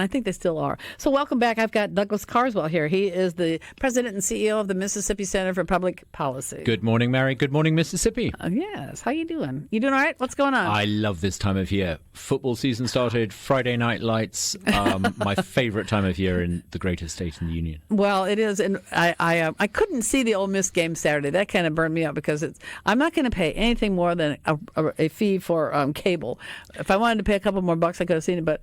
I think they still are. So welcome back. I've got Douglas Carswell here. He is the president and CEO of the Mississippi Center for Public Policy. Good morning, Mary. Good morning, Mississippi. Yes. How you doing? You doing all right? What's going on? I love this time of year. Football season started, Friday night lights, my favorite time of year in the greatest state in the union. Well, it is. And I couldn't see the Ole Miss game Saturday. That kind of burned me up because I'm not going to pay anything more than a fee for cable. If I wanted to pay a couple more bucks, I could have seen it. But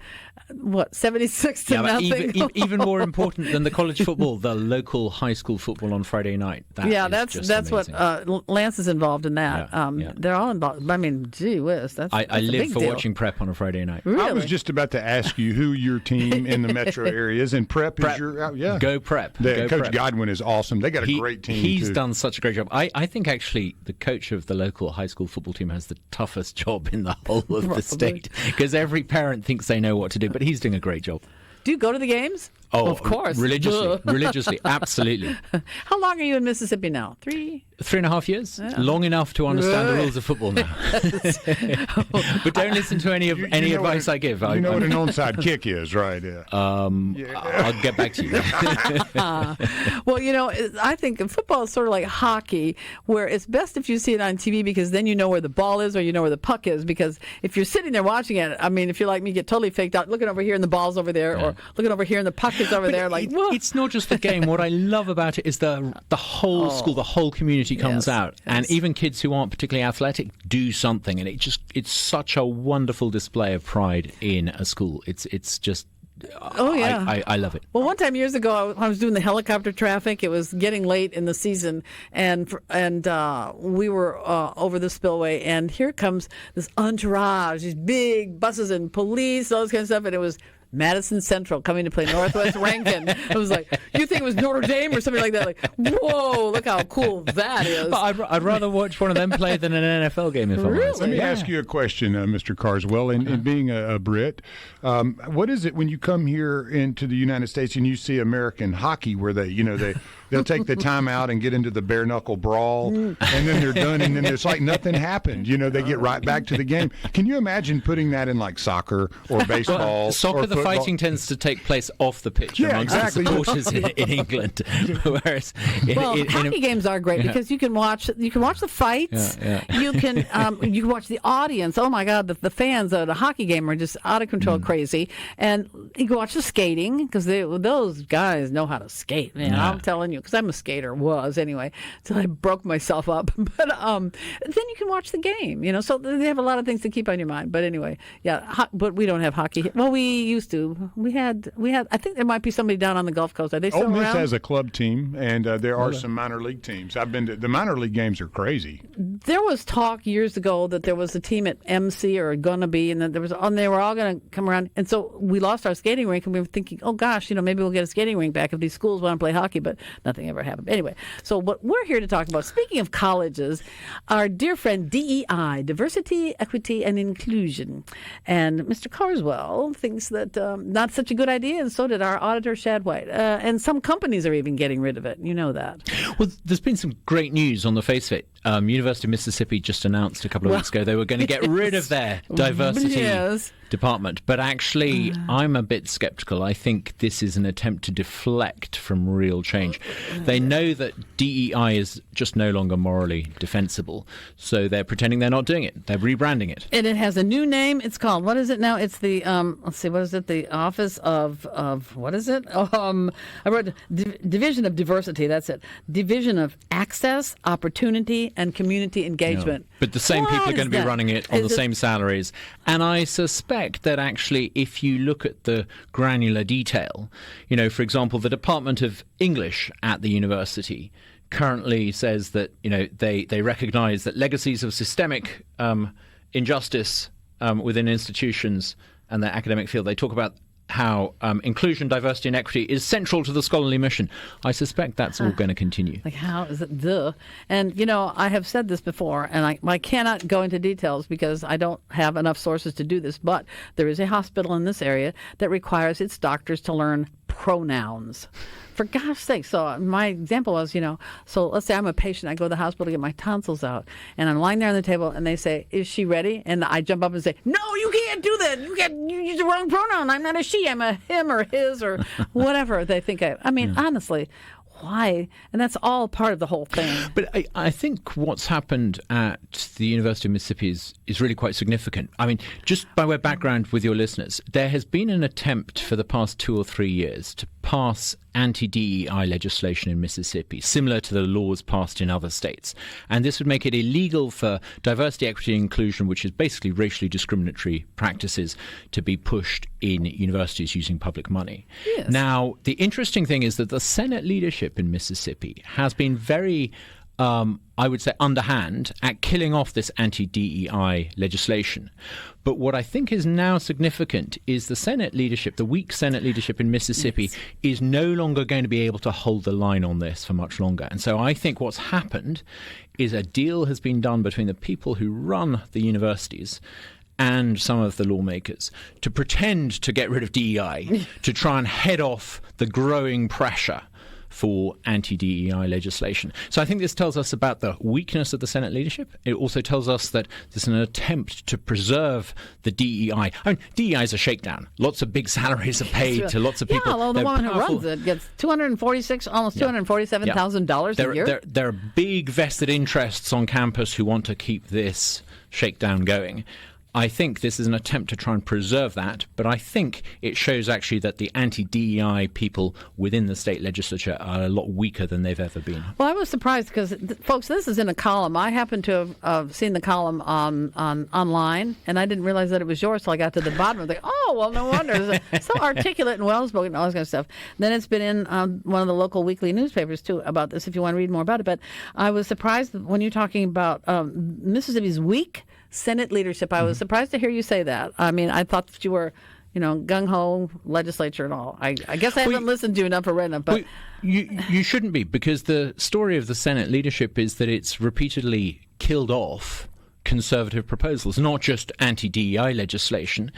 what, 76 to nothing? Even more important than the college football, the local high school football on Friday night. That's what Lance is involved in that. Yeah. They're all involved. I mean, gee whiz, that's I live for deal. watching prep on a Friday night. Really? I was just about to ask you who your team in the metro area is, and prep is your Go Prep. Coach Prep. Godwin is awesome. They got a great team. He's done such a great job. I think actually the coach of the local high school football team has the toughest job in the whole of the state because every parent thinks they know what to do, but he's doing a great job. Do you go to the games? Oh, of course. Religiously, absolutely. How long are you in Mississippi now? 3.5 years. Yeah. Long enough to understand the rules of football now. But don't listen to any advice I give. You know what an onside kick is, right? Yeah. I'll get back to you. Well, I think football is sort of like hockey, where it's best if you see it on TV because then you know where the ball is or you know where the puck is. Because if you're sitting there watching it, I mean, if you're like me, get totally faked out, looking over here and the ball's over there, or looking over here and the puck is over there. It's not just the game. What I love about it is the whole school, the whole community comes out, and even kids who aren't particularly athletic do something, and it's such a wonderful display of pride in a school. It's just. Oh, yeah. I love it. Well, one time years ago, I was doing the helicopter traffic. It was getting late in the season, and we were over the spillway, and here comes this entourage, these big buses and police, all this kind of stuff, and it was Madison Central coming to play Northwest Rankin. I was like, you think it was Notre Dame or something like that? Like, whoa, look how cool that is. But I'd rather watch one of them play than an NFL game if I'm honest. Let me ask you a question, Mr. Carswell. In being a Brit, what is it when you come here into the United States and you see American hockey where they'll take the time out and get into the bare knuckle brawl, and then they're done, and then it's like nothing happened. They get right back to the game. Can you imagine putting that in like soccer or baseball? Soccer, or the fighting tends to take place off the pitch amongst the supporters in England. Whereas hockey games are great because you can watch the fights. You can watch the audience. Oh my God, the fans of the hockey game are just out of control, crazy. And you can watch the skating because those guys know how to skate. Man, I'm telling you, because I'm a skater, was anyway, until I broke myself up. But then you can watch the game. So they have a lot of things to keep on your mind. But anyway, but we don't have hockey. Well, we used to. We had. I think there might be somebody down on the Gulf Coast. Are they still around? Ole Miss has a club team, and there are some minor league teams. I've been to the minor league games. Are crazy. There was talk years ago that there was a team at MC or gonna be, and that they were all going to come around. And so we lost our skating rink, and we were thinking, oh gosh, maybe we'll get a skating rink back if these schools want to play hockey. But nothing ever happened. Anyway, so what we're here to talk about, speaking of colleges, our dear friend DEI, Diversity, Equity, and Inclusion. And Mr. Carswell thinks that not such a good idea, and so did our auditor, Shad White. And some companies are even getting rid of it. You know that. Well, there's been some great news on the face of it. University of Mississippi just announced a couple of weeks ago they were going to get rid of their diversity department. But actually, I'm a bit skeptical. I think this is an attempt to deflect from real change. They know that DEI is just no longer morally defensible, so they're pretending they're not doing it. They're rebranding it. And it has a new name. It's called, what is it now? It's the, let's see, what is it? The Office of what is it? I wrote Division of Diversity, that's it. Division of Access, Opportunity, and Community Engagement. No. But the same people are going to be running it on the same salaries. And I suspect that actually, if you look at the granular detail, for example, the Department of English at the university currently says that, they recognize that legacies of systemic injustice within institutions and their academic field, they talk about how inclusion, diversity, and equity is central to the scholarly mission. I suspect that's all going to continue. Like, how is it And, I have said this before, and I cannot go into details because I don't have enough sources to do this, but there is a hospital in this area that requires its doctors to learn pronouns. For gosh sake. So my example was, so let's say I'm a patient. I go to the hospital to get my tonsils out. And I'm lying there on the table and they say, is she ready? And I jump up and say, no, you can't do that. You use the wrong pronoun. I'm not a she. I'm a him or his or whatever they think I mean, honestly, why? And that's all part of the whole thing. But I think what's happened at the University of Mississippi is really quite significant. I mean, just by way of background with your listeners, there has been an attempt for the past 2 or 3 years to pass anti-DEI legislation in Mississippi, similar to the laws passed in other states. And this would make it illegal for diversity, equity, and inclusion, which is basically racially discriminatory practices, to be pushed in universities using public money. Yes. Now, the interesting thing is that the Senate leadership in Mississippi has been very I would say, underhand at killing off this anti-DEI legislation. But what I think is now significant is the Senate leadership, the weak Senate leadership in Mississippi, is no longer going to be able to hold the line on this for much longer. And so I think what's happened is a deal has been done between the people who run the universities and some of the lawmakers to pretend to get rid of DEI, to try and head off the growing pressure for anti-DEI legislation. So I think this tells us about the weakness of the Senate leadership. It also tells us that there's an attempt to preserve the DEI. I mean, DEI is a shakedown. Lots of big salaries are paid to lots of people. Yeah, well, the woman who runs it gets almost $247,000 a year. There are big vested interests on campus who want to keep this shakedown going. I think this is an attempt to try and preserve that, but I think it shows actually that the anti-DEI people within the state legislature are a lot weaker than they've ever been. Well, I was surprised because, folks, this is in a column. I happen to have seen the column on online, and I didn't realize that it was yours till I got to the bottom of it. Oh, well, no wonder. It's so articulate and well-spoken and all this kind of stuff. Then it's been in one of the local weekly newspapers, too, about this, if you want to read more about it. But I was surprised when you're talking about Mississippi's weak Senate leadership. I was surprised to hear you say that. I mean, I thought that you were, gung-ho legislature and all. I guess I haven't listened to you enough or read enough. But you shouldn't be, because the story of the Senate leadership is that it's repeatedly killed off conservative proposals, not just anti-DEI legislation.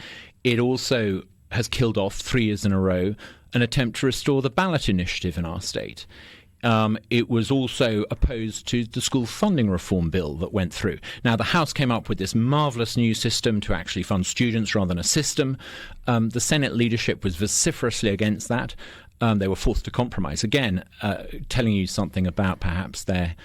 It also has killed off 3 years in a row an attempt to restore the ballot initiative in our state. It was also opposed to the school funding reform bill that went through. Now, the House came up with this marvelous new system to actually fund students rather than a system. The Senate leadership was vociferously against that. They were forced to compromise. Again, telling you something about perhaps their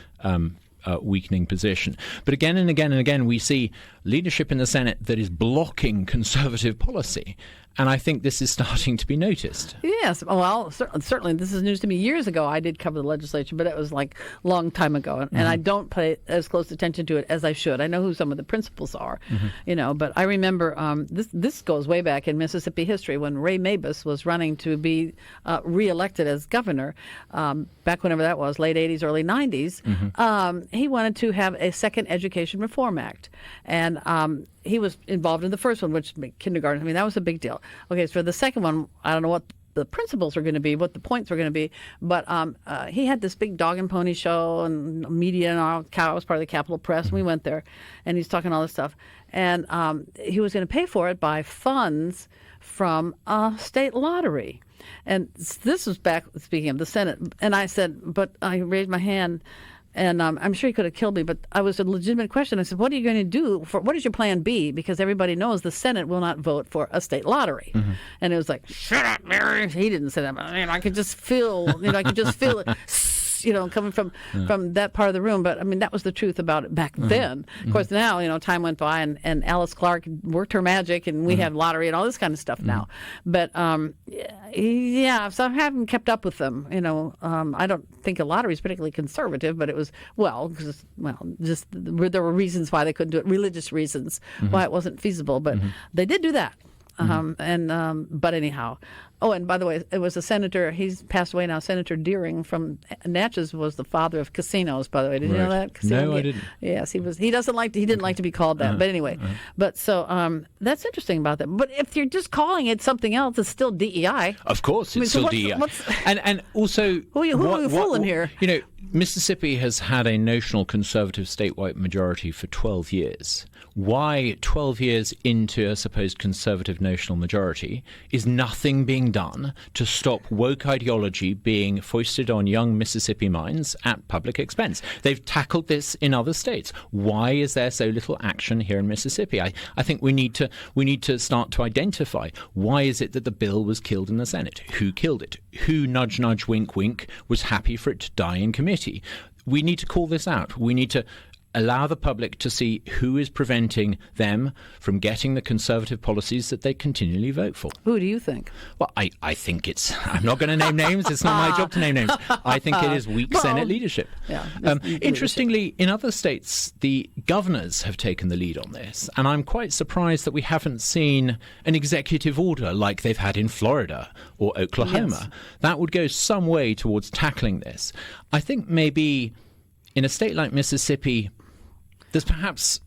weakening position. But again and again and again, we see leadership in the Senate that is blocking conservative policy. And I think this is starting to be noticed. Yes. Well, certainly this is news to me. Years ago, I did cover the legislature, but it was like a long time ago. And I don't pay as close attention to it as I should. I know who some of the principals are, but I remember this goes way back in Mississippi history when Ray Mabus was running to be reelected as governor, back whenever that was, late 80s, early 90s. He wanted to have a second Education Reform Act. And he was involved in the first one, which kindergarten. I mean, that was a big deal. Okay, so for the second one, I don't know what the principles were going to be, what the points were going to be, but he had this big dog and pony show and media and all. I was part of the Capitol Press, and we went there, and he's talking all this stuff. And he was going to pay for it by funds from a state lottery. And this was back, speaking of the Senate, and I said, but I raised my hand. And I'm sure he could have killed me, but I was a legitimate question. I said, what are you going to do? What is your plan B? Because everybody knows the Senate will not vote for a state lottery. And it was like, shut up, Mary. He didn't say that, but I could just feel, it. Coming from that part of the room. But, I mean, that was the truth about it back then. Of course, now, time went by and Alice Clark worked her magic and we have lottery and all this kind of stuff now. But, so I haven't kept up with them. I don't think a lottery is particularly conservative, but it was, there were reasons why they couldn't do it, religious reasons why it wasn't feasible. But they did do that. But anyhow. Oh, and by the way, it was a senator. He's passed away now. Senator Deering from Natchez was the father of casinos. By the way, did you know that? No, I didn't. Yes, he was. He didn't like to be called that. But anyway, but so that's interesting about that. But if you're just calling it something else, it's still DEI. Of course, it's still DEI. And also, who are you fooling here? Mississippi has had a notional conservative statewide majority for 12 years. why 12 years into a supposed conservative notional majority is nothing being done to stop woke ideology being foisted on young Mississippi minds at public expense. They've tackled this in other states. Why is there so little action here in Mississippi? I think we need to start to identify, why is it that the bill was killed in the Senate? Who killed it? Who, nudge, nudge, wink, wink, was happy for it to die in committee? We need to call this out. We need to allow the public to see who is preventing them from getting the conservative policies that they continually vote for. Who do you think? Well, I think I'm not going to name names. It's not my job to name names. I think it is weak Senate leadership. Yeah, interestingly, in other states, the governors have taken the lead on this. And I'm quite surprised that we haven't seen an executive order like they've had in Florida or Oklahoma. Yes. That would go some way towards tackling this. I think maybe in a state like Mississippi, there's perhaps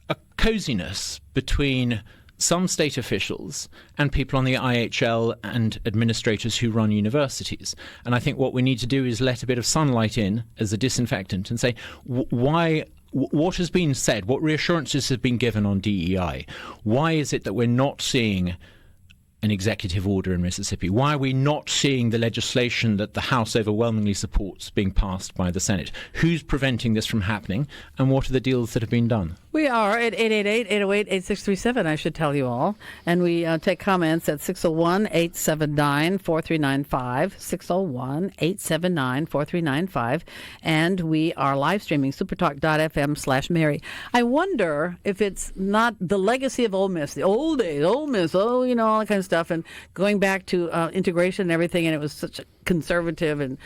a coziness between some state officials and people on the IHL and administrators who run universities. And I think what we need to do is let a bit of sunlight in as a disinfectant and say, what has been said, what reassurances have been given on DEI? Why is it that we're not seeing an executive order in Mississippi? Why are we not seeing the legislation that the House overwhelmingly supports being passed by the Senate? Who's preventing this from happening? And what are the deals that have been done? We are at 888-808-8637, I should tell you all. And we take comments at 601-879-4395, 601-879-4395. And we are live streaming supertalk.fm/Mary. I wonder if it's not the legacy of Ole Miss, the old days, Ole Miss, all that kind of stuff, and going back to integration and everything, and it was such a conservative and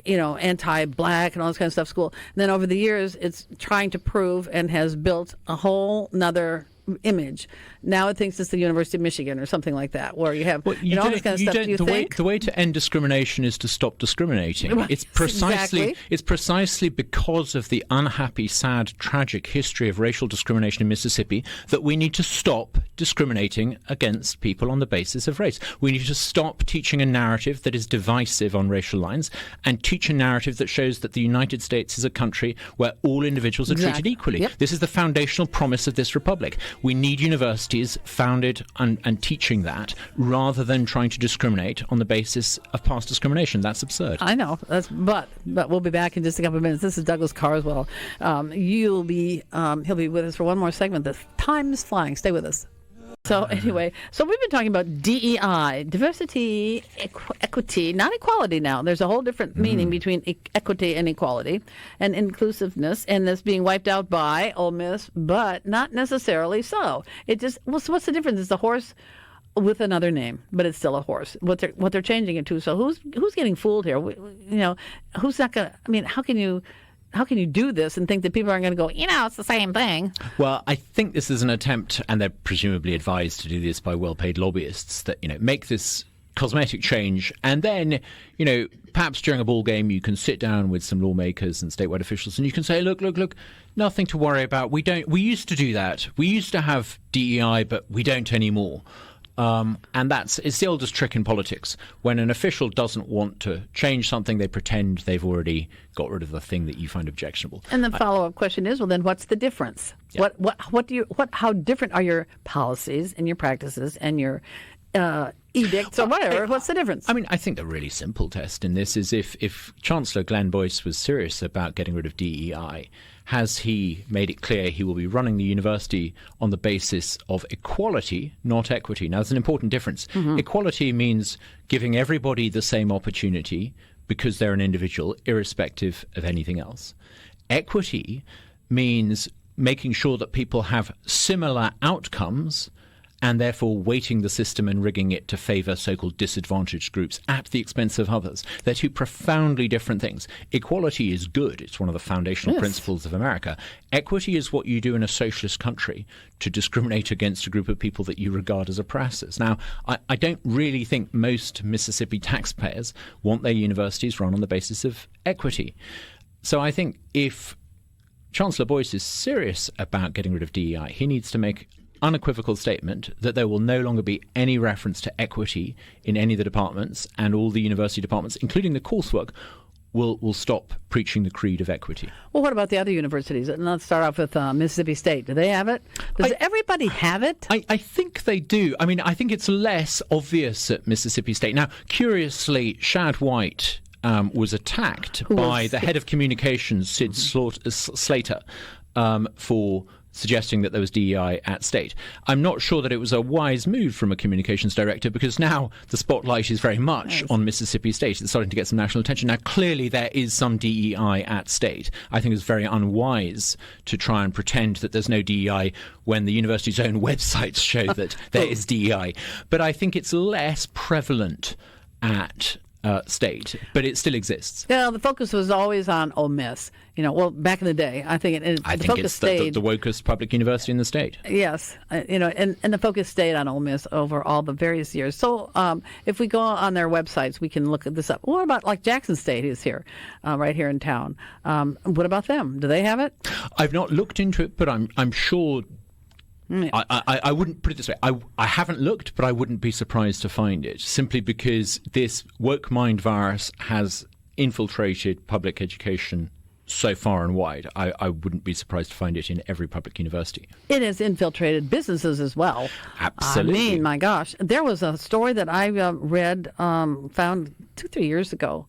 anti-black and all this kind of stuff school. And then over the years, it's trying to prove and has built a whole nother image. Now it thinks it's the University of Michigan or something like that, where you have all this kind of stuff. Do you think? The way to end discrimination is to stop discriminating. It's precisely because of the unhappy, sad, tragic history of racial discrimination in Mississippi that we need to stop discriminating against people on the basis of race. We need to stop teaching a narrative that is divisive on racial lines and teach a narrative that shows that the United States is a country where all individuals are treated equally. Yep. This is the foundational promise of this republic. We need universities founded and teaching that rather than trying to discriminate on the basis of past discrimination. That's absurd. I know. But we'll be back in just a couple of minutes. This is Douglas Carswell. He'll be with us for one more segment. The time is flying. Stay with us. So anyway, we've been talking about DEI, diversity, equity, not equality now. There's a whole different meaning between equity and equality and inclusiveness, and this being wiped out by Ole Miss, but not necessarily so. So what's the difference? It's a horse with another name, but it's still a horse. What they're changing it to. So who's getting fooled here? Who's not going to? I mean, how can you do this and think that people aren't going to go, it's the same thing? Well, I think this is an attempt, and they're presumably advised to do this by well-paid lobbyists, that, make this cosmetic change, and then, perhaps during a ball game you can sit down with some lawmakers and statewide officials and you can say, look, nothing to worry about. We used to do that. We used to have DEI, but we don't anymore. And it's the oldest trick in politics. When an official doesn't want to change something, they pretend they've already got rid of the thing that you find objectionable. And the follow-up question is, well, then what's the difference? Yeah. How different are your policies and your practices and your edicts or whatever? What's the difference? I mean, I think the really simple test in this is if Chancellor Glenn Boyce was serious about getting rid of DEI, has he made it clear he will be running the university on the basis of equality, not equity? Now, there's an important difference. Mm-hmm. Equality means giving everybody the same opportunity because they're an individual, irrespective of anything else. Equity means making sure that people have similar outcomes and therefore weighting the system and rigging it to favour so-called disadvantaged groups at the expense of others. They're two profoundly different things. Equality is good. It's one of the foundational principles of America. Equity is what you do in a socialist country to discriminate against a group of people that you regard as oppressors. Now, I don't really think most Mississippi taxpayers want their universities run on the basis of equity. So I think if Chancellor Boyce is serious about getting rid of DEI, he needs to make unequivocal statement that there will no longer be any reference to equity in any of the departments, and all the university departments, including the coursework, will stop preaching the creed of equity. Well, what about the other universities? And let's start off with Mississippi State. Do they have it? Does everybody have it? I think they do. I mean, I think it's less obvious at Mississippi State. Now, curiously, Shad White was attacked by the head of communications, Sid Slater, for suggesting that there was DEI at State. I'm not sure that it was a wise move from a communications director, because now the spotlight is very much on Mississippi State. It's starting to get some national attention. Now, clearly there is some DEI at State. I think it's very unwise to try and pretend that there's no DEI when the university's own websites show that there is DEI. But I think it's less prevalent at State, but it still exists. Yeah, the focus was always on Ole Miss. Well, back in the day, I think it's the wokest public university in the state. Yes, and the focus stayed on Ole Miss over all the various years. So if we go on their websites, we can look this up. What about like Jackson State is here, right here in town? What about them? Do they have it? I've not looked into it, but I'm sure. I wouldn't put it this way. I haven't looked, but I wouldn't be surprised to find it, simply because this woke mind virus has infiltrated public education so far and wide. I wouldn't be surprised to find it in every public university. It has infiltrated businesses as well. Absolutely. I mean, my gosh. There was a story that I read, found 2-3 years ago.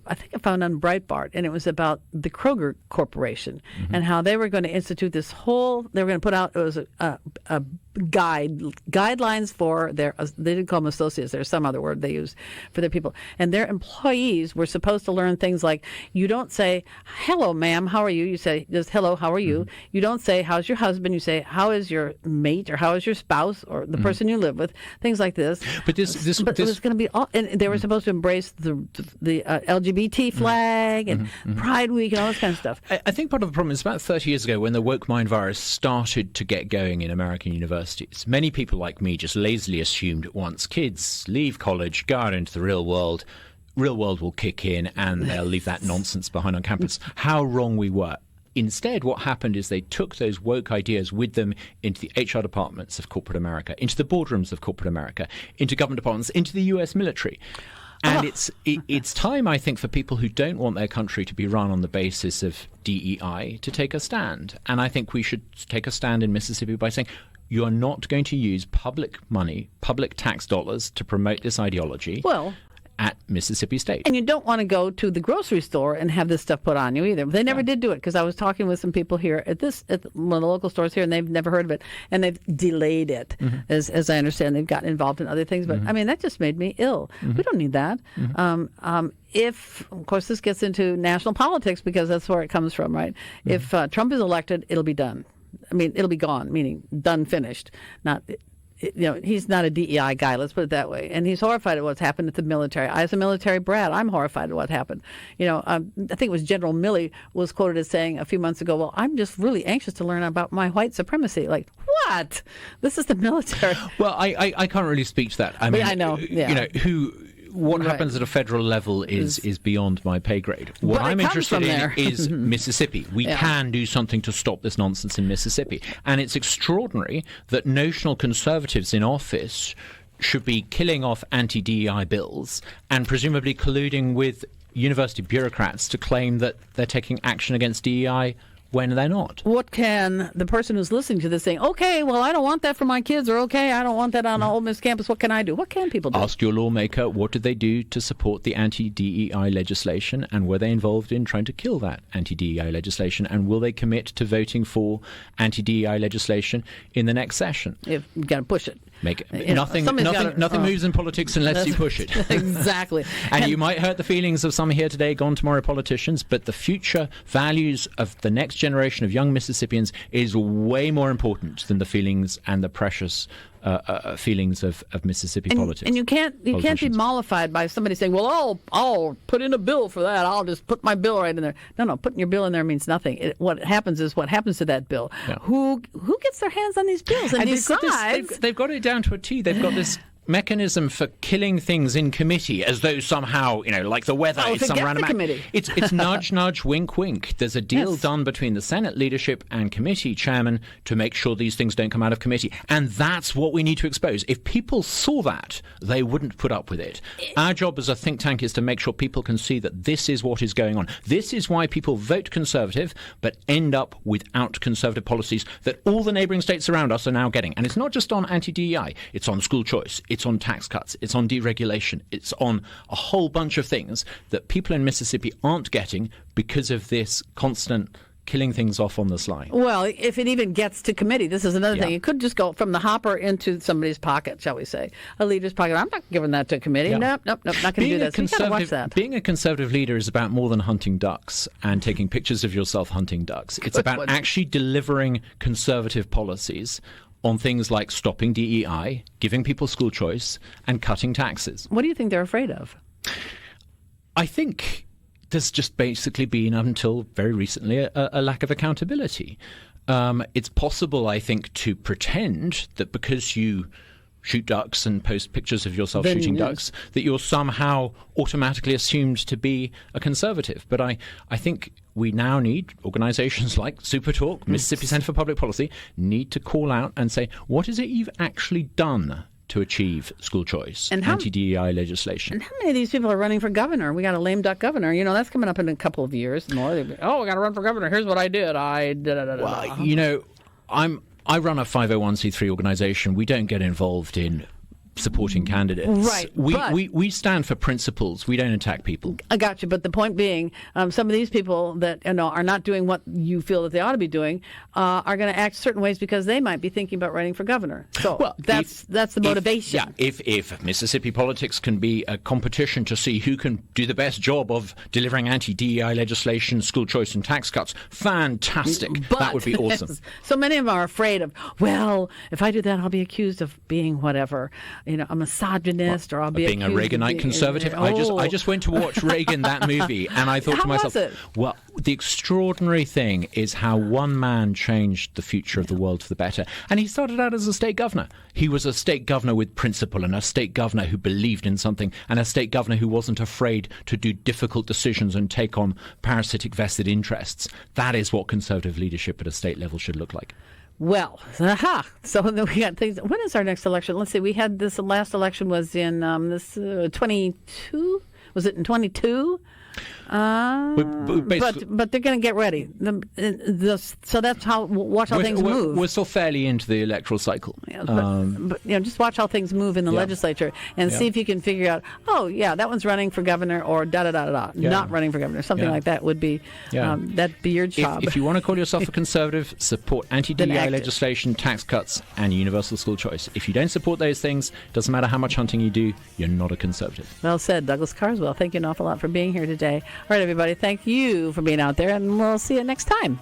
I think I found on Breitbart, and it was about the Kroger Corporation and how they were going to institute this whole. They were going to put out, it was a guidelines for their. They didn't call them associates. There's some other word they used for their people, and their employees were supposed to learn things like, you don't say hello, ma'am, how are you? You say just hello, how are you? You don't say how's your husband. You say how is your mate, or how is your spouse, or the person you live with. Things like this. But this it was going to be all, and they were supposed to embrace the LGBT flag and Pride Week and all this kind of stuff. I think part of the problem is about 30 years ago, when the woke mind virus started to get going in American universities, many people like me just lazily assumed once kids leave college, go out into the real world will kick in and they'll leave that nonsense behind on campus. How wrong we were. Instead, what happened is they took those woke ideas with them into the HR departments of corporate America, into the boardrooms of corporate America, into government departments, into the US military. And it's time, I think, for people who don't want their country to be run on the basis of DEI to take a stand. And I think we should take a stand in Mississippi by saying, you are not going to use public money, public tax dollars to promote this ideology. At Mississippi State. And you don't want to go to the grocery store and have this stuff put on you either. They never did do it, because I was talking with some people here at one of the local stores here, and they've never heard of it, and they've delayed it. As I understand, they've gotten involved in other things. But I mean, that just made me ill. We don't need that. If, of course, this gets into national politics, because that's where it comes from, right? If Trump is elected, it'll be done. I mean, it'll be gone, meaning done, finished. Not. He's not a DEI guy, let's put it that way. And he's horrified at what's happened at the military. As a military brat, I'm horrified at what happened. I think it was General Milley was quoted as saying a few months ago, well, I'm just really anxious to learn about my white supremacy. Like, what? This is the military. Well, I can't really speak to that. I mean, I know. Yeah. What happens at a federal level is beyond my pay grade. What I'm interested in is Mississippi. We can do something to stop this nonsense in Mississippi. And it's extraordinary that notional conservatives in office should be killing off anti-DEI bills and presumably colluding with university bureaucrats to claim that they're taking action against DEI when they're not. What can the person who's listening to this saying, okay, well, I don't want that for my kids, or okay, I don't want that on a Ole Miss campus, what can I do? What can people do? Ask your lawmaker, what did they do to support the anti-DEI legislation, and were they involved in trying to kill that anti-DEI legislation, and will they commit to voting for anti-DEI legislation in the next session? You've got to push it. Nothing moves in politics unless you push it. Exactly. And you might hurt the feelings of some here today, gone tomorrow politicians, but the future values of the next generation of young Mississippians is way more important than the feelings and the precious feelings of Mississippi politics. And you can't be mollified by somebody saying, well, I'll put in a bill for that. I'll just put my bill right in there. No, putting your bill in there means nothing. What happens is what happens to that bill. Yeah. Who gets their hands on these bills and decides? They've got it down to a T. They've got this mechanism for killing things in committee as though somehow, like the weather, it's some random act. It's nudge, nudge, wink, wink. There's a deal done between the Senate leadership and committee chairman to make sure these things don't come out of committee. And that's what we need to expose. If people saw that, they wouldn't put up with it. Our job as a think tank is to make sure people can see that this is what is going on. This is why people vote Conservative but end up without Conservative policies that all the neighbouring states around us are now getting. And it's not just on anti-DEI. It's on school choice. It's on tax cuts. It's on deregulation. It's on a whole bunch of things that people in Mississippi aren't getting because of this constant killing things off on the sly. Well, if it even gets to committee, this is another thing. It could just go from the hopper into somebody's pocket, shall we say, a leader's pocket. I'm not giving that to a committee. Nope, not going to do that. So you got to watch that. Being a conservative leader is about more than hunting ducks and taking pictures of yourself hunting ducks. It's about actually delivering conservative policies on things like stopping DEI, giving people school choice, and cutting taxes. What do you think they're afraid of? I think there's just basically been, until very recently, a lack of accountability. It's possible, I think, to pretend that because you shoot ducks and post pictures of yourself shooting ducks, that you're somehow automatically assumed to be a conservative. But I think we now need organizations like SuperTalk, Mississippi Center for Public Policy, need to call out and say, what is it you've actually done to achieve school choice, and anti-DEI legislation? And how many of these people are running for governor? We got a lame duck governor. That's coming up in a couple of years more. We got to run for governor. Here's what I did. I run a 501c3 organization. We don't get involved in supporting candidates. Right. We stand for principles. We don't attack people. I got you. But the point being, some of these people that are not doing what you feel that they ought to be doing are going to act certain ways because they might be thinking about running for governor. So that's the motivation. If Mississippi politics can be a competition to see who can do the best job of delivering anti-DEI legislation, school choice and tax cuts, fantastic. That would be awesome. So many of them are afraid of, if I do that, I'll be accused of being whatever. A misogynist, or I'll be being a Reaganite conservative. I just went to watch Reagan, that movie, and I thought to myself, well, the extraordinary thing is how one man changed the future of the world for the better. And he started out as a state governor. He was a state governor with principle, and a state governor who believed in something, and a state governor who wasn't afraid to do difficult decisions and take on parasitic vested interests. That is what conservative leadership at a state level should look like. Well, so then we got things. When is our next election? Let's see. We had this last election was in 22. Was it in 22? But they're going to get ready. So that's how watch how things move. We're still fairly into the electoral cycle. But just watch how things move in the legislature and see if you can figure out. That one's running for governor, or not running for governor. Something like that would be that'd be your job. If you want to call yourself a conservative, support anti-DEI legislation, tax cuts, and universal school choice. If you don't support those things, doesn't matter how much hunting you do, you're not a conservative. Well said, Douglas Carswell. Thank you an awful lot for being here today. All right, everybody, thank you for being out there, and we'll see you next time.